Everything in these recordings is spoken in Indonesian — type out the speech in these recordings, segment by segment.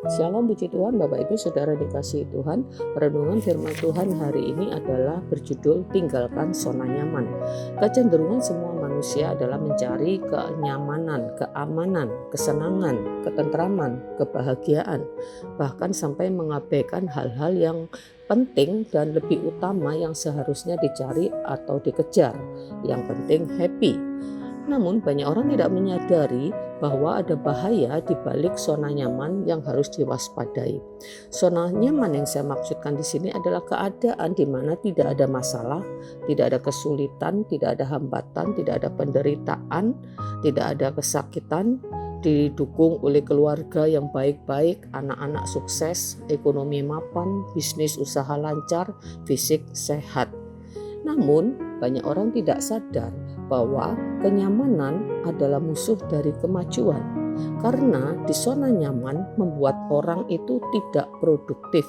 Shalom puji Tuhan, Bapak Ibu Saudara dikasihi Tuhan. Renungan firman Tuhan hari ini adalah berjudul tinggalkan zona nyaman. Kecenderungan semua manusia adalah mencari kenyamanan, keamanan, kesenangan, ketentraman, kebahagiaan, bahkan sampai mengabaikan hal-hal yang penting dan lebih utama yang seharusnya dicari atau dikejar. Yang penting happy. Namun banyak orang tidak menyadari bahwa ada bahaya di balik zona nyaman yang harus diwaspadai. Zona nyaman yang saya maksudkan di sini adalah keadaan di mana tidak ada masalah, tidak ada kesulitan, tidak ada hambatan, tidak ada penderitaan, tidak ada kesakitan, didukung oleh keluarga yang baik-baik, anak-anak sukses, ekonomi mapan, bisnis usaha lancar, fisik sehat. Namun, banyak orang tidak sadar bahwa kenyamanan adalah musuh dari kemajuan. Karena di zona nyaman membuat orang itu tidak produktif.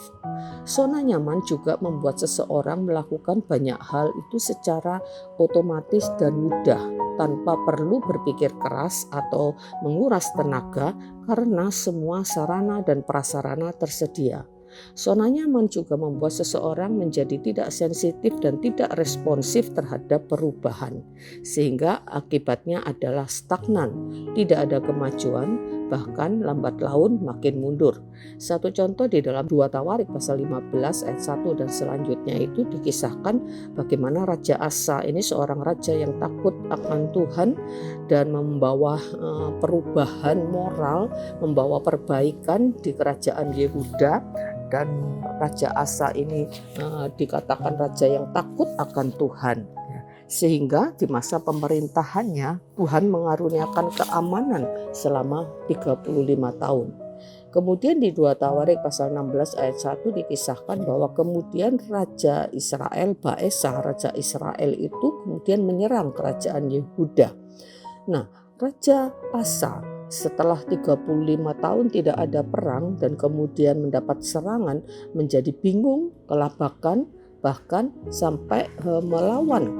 Zona nyaman juga membuat seseorang melakukan banyak hal itu secara otomatis dan mudah, tanpa perlu berpikir keras atau menguras tenaga karena semua sarana dan prasarana tersedia. Zona nyaman juga membuat seseorang menjadi tidak sensitif dan tidak responsif terhadap perubahan, sehingga akibatnya adalah stagnan, tidak ada kemajuan, bahkan lambat laun makin mundur. Satu contoh di dalam 2 Tawarik pasal 15 ayat 1 dan selanjutnya itu dikisahkan bagaimana Raja Asa ini seorang raja yang takut akan Tuhan dan membawa perubahan moral, membawa perbaikan di kerajaan Yehuda. Dan Raja Asa ini dikatakan raja yang takut akan Tuhan. Sehingga di masa pemerintahannya Tuhan mengaruniakan keamanan selama 35 tahun. Kemudian di 2 Tawarik pasal 16 ayat 1 dikisahkan bahwa kemudian Raja Israel, Baesa, Raja Israel itu kemudian menyerang kerajaan Yehuda. Nah, Raja Asa setelah 35 tahun tidak ada perang dan kemudian mendapat serangan, menjadi bingung, kelabakan, bahkan sampai melawan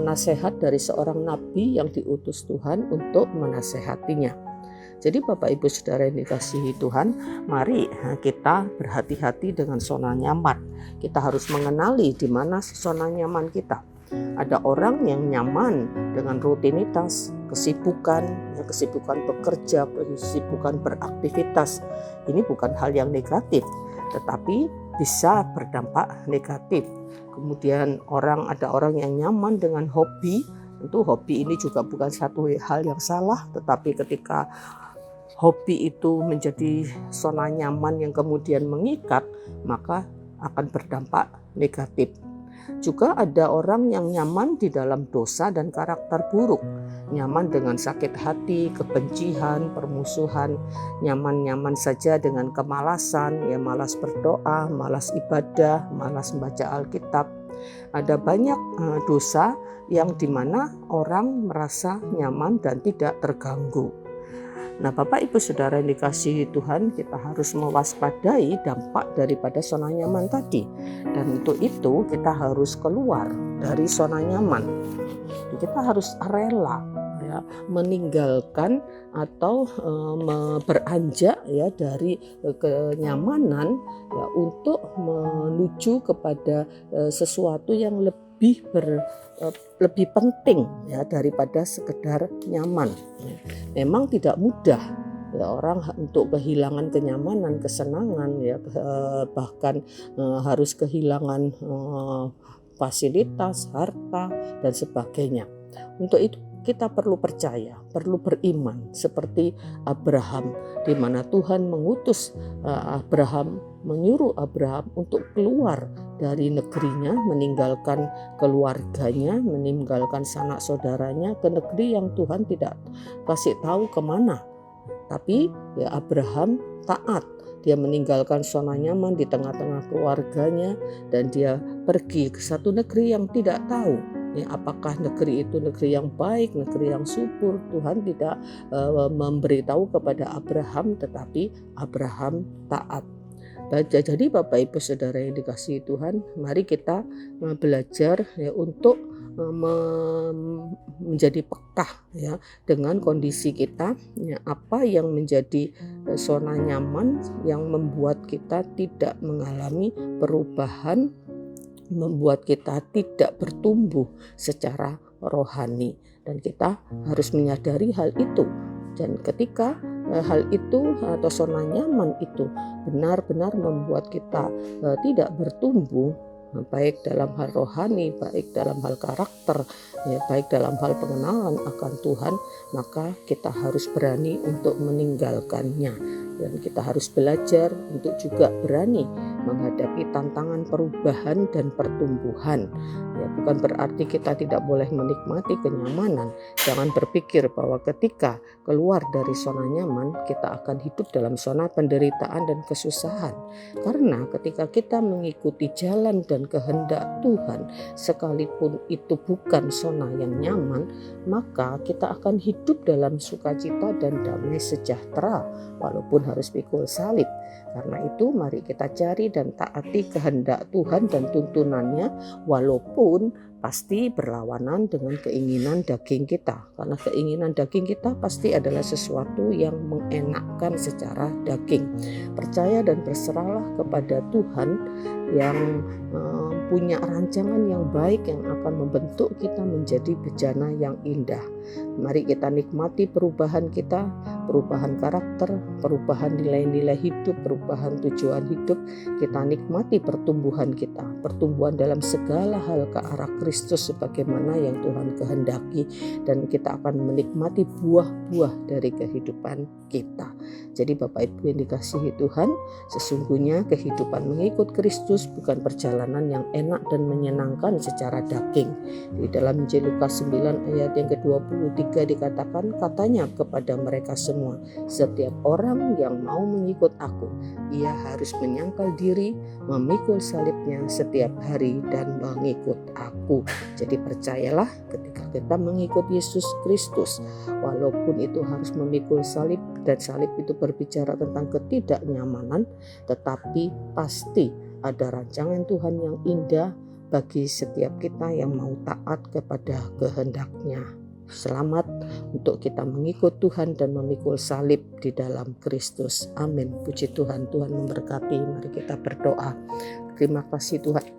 nasihat dari seorang nabi yang diutus Tuhan untuk menasehatinya. Jadi Bapak Ibu Saudara yang dikasihi Tuhan, mari kita berhati-hati dengan zona nyaman. Kita harus mengenali di mana zona nyaman kita. Ada orang yang nyaman dengan rutinitas, kesibukan bekerja, kesibukan beraktivitas. Ini bukan hal yang negatif, tetapi bisa berdampak negatif. Kemudian ada orang yang nyaman dengan hobi. Tentu hobi ini juga bukan satu hal yang salah, tetapi ketika hobi itu menjadi zona nyaman yang kemudian mengikat, maka akan berdampak negatif. Juga ada orang yang nyaman di dalam dosa dan karakter buruk, nyaman dengan sakit hati, kebencian, permusuhan, nyaman-nyaman saja dengan kemalasan, malas berdoa, malas ibadah, malas membaca Alkitab. Ada banyak dosa yang dimana orang merasa nyaman dan tidak terganggu. Nah, Bapak Ibu Saudara yang dikasihi Tuhan, kita harus mewaspadai dampak daripada zona nyaman tadi. Dan untuk itu kita harus keluar dari zona nyaman. Kita harus rela meninggalkan atau beranjak dari kenyamanan untuk menuju kepada sesuatu yang lebih penting daripada sekedar nyaman. Memang tidak mudah orang untuk kehilangan kenyamanan, kesenangan, bahkan harus kehilangan fasilitas, harta dan sebagainya. Untuk itu kita perlu percaya, perlu beriman seperti Abraham, di mana Tuhan menyuruh Abraham untuk keluar dari negerinya, meninggalkan keluarganya, meninggalkan sanak saudaranya ke negeri yang Tuhan tidak kasih tahu kemana. Tapi Abraham taat. Dia meninggalkan zona nyaman di tengah-tengah keluarganya dan dia pergi ke satu negeri yang tidak tahu. Apakah negeri itu negeri yang baik, negeri yang subur? Tuhan tidak memberitahu kepada Abraham, tetapi Abraham taat. Jadi Bapak Ibu Saudara yang dikasihi Tuhan, mari kita belajar ya untuk menjadi peka ya dengan kondisi kita, ya, apa yang menjadi zona nyaman yang membuat kita tidak mengalami perubahan, membuat kita tidak bertumbuh secara rohani, dan kita harus menyadari hal itu. Dan ketika hal itu atau zona nyaman itu benar-benar membuat kita tidak bertumbuh, baik dalam hal rohani, baik dalam hal karakter, ya, baik dalam hal pengenalan akan Tuhan, maka kita harus berani untuk meninggalkannya. Dan kita harus belajar untuk juga berani menghadapi tantangan perubahan dan pertumbuhan. Ya, bukan berarti kita tidak boleh menikmati kenyamanan. Jangan berpikir bahwa ketika keluar dari zona nyaman, kita akan hidup dalam zona penderitaan dan kesusahan. Karena ketika kita mengikuti jalan dan kehendak Tuhan, sekalipun itu bukan zona yang nyaman, maka kita akan hidup dalam sukacita dan damai sejahtera, walaupun harus pikul salib. Karena itu mari kita cari dan taati kehendak Tuhan dan tuntunannya, walaupun pasti berlawanan dengan keinginan daging kita. Karena keinginan daging kita pasti adalah sesuatu yang mengenakkan secara daging. Percaya dan berserahlah kepada Tuhan yang punya rancangan yang baik yang akan membentuk kita menjadi bejana yang indah. Mari kita nikmati perubahan kita, perubahan karakter, perubahan nilai-nilai hidup, perubahan tujuan hidup. Kita nikmati pertumbuhan kita, pertumbuhan dalam segala hal ke arah Kristus sebagaimana yang Tuhan kehendaki, dan kita akan menikmati buah-buah dari kehidupan kita. Jadi Bapak Ibu yang dikasihi Tuhan, sesungguhnya kehidupan mengikut Kristus bukan perjalanan yang enak dan menyenangkan secara daging. Di dalam Injil Lukas 9 ayat yang ke-23 dikatakan, katanya kepada mereka semua, setiap orang yang mau mengikut aku, ia harus menyangkal diri, memikul salibnya setiap hari dan mengikut aku. Jadi percayalah, ketika kita mengikut Yesus Kristus, walaupun itu harus memikul salib, dan salib itu berbicara tentang ketidaknyamanan, tetapi pasti ada rancangan Tuhan yang indah bagi setiap kita yang mau taat kepada kehendak-Nya. Selamat untuk kita mengikut Tuhan dan memikul salib di dalam Kristus. Amin. Puji Tuhan, Tuhan memberkati. Mari kita berdoa. Terima kasih Tuhan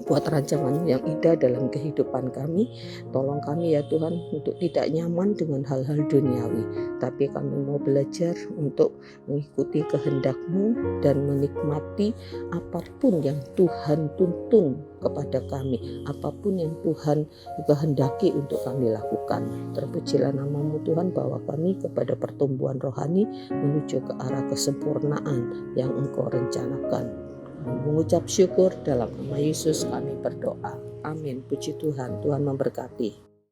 buat rancangan yang indah dalam kehidupan kami. Tolong kami ya Tuhan untuk tidak nyaman dengan hal-hal duniawi, tapi kami mau belajar untuk mengikuti kehendak-Mu dan menikmati apapun yang Tuhan tuntun kepada kami, apapun yang Tuhan kehendaki untuk kami lakukan. Terpujilah nama-Mu Tuhan, bawa kami kepada pertumbuhan rohani menuju ke arah kesempurnaan yang Engkau rencanakan. Mengucap syukur dalam nama Yesus kami berdoa. Amin. Puji Tuhan. Tuhan memberkati.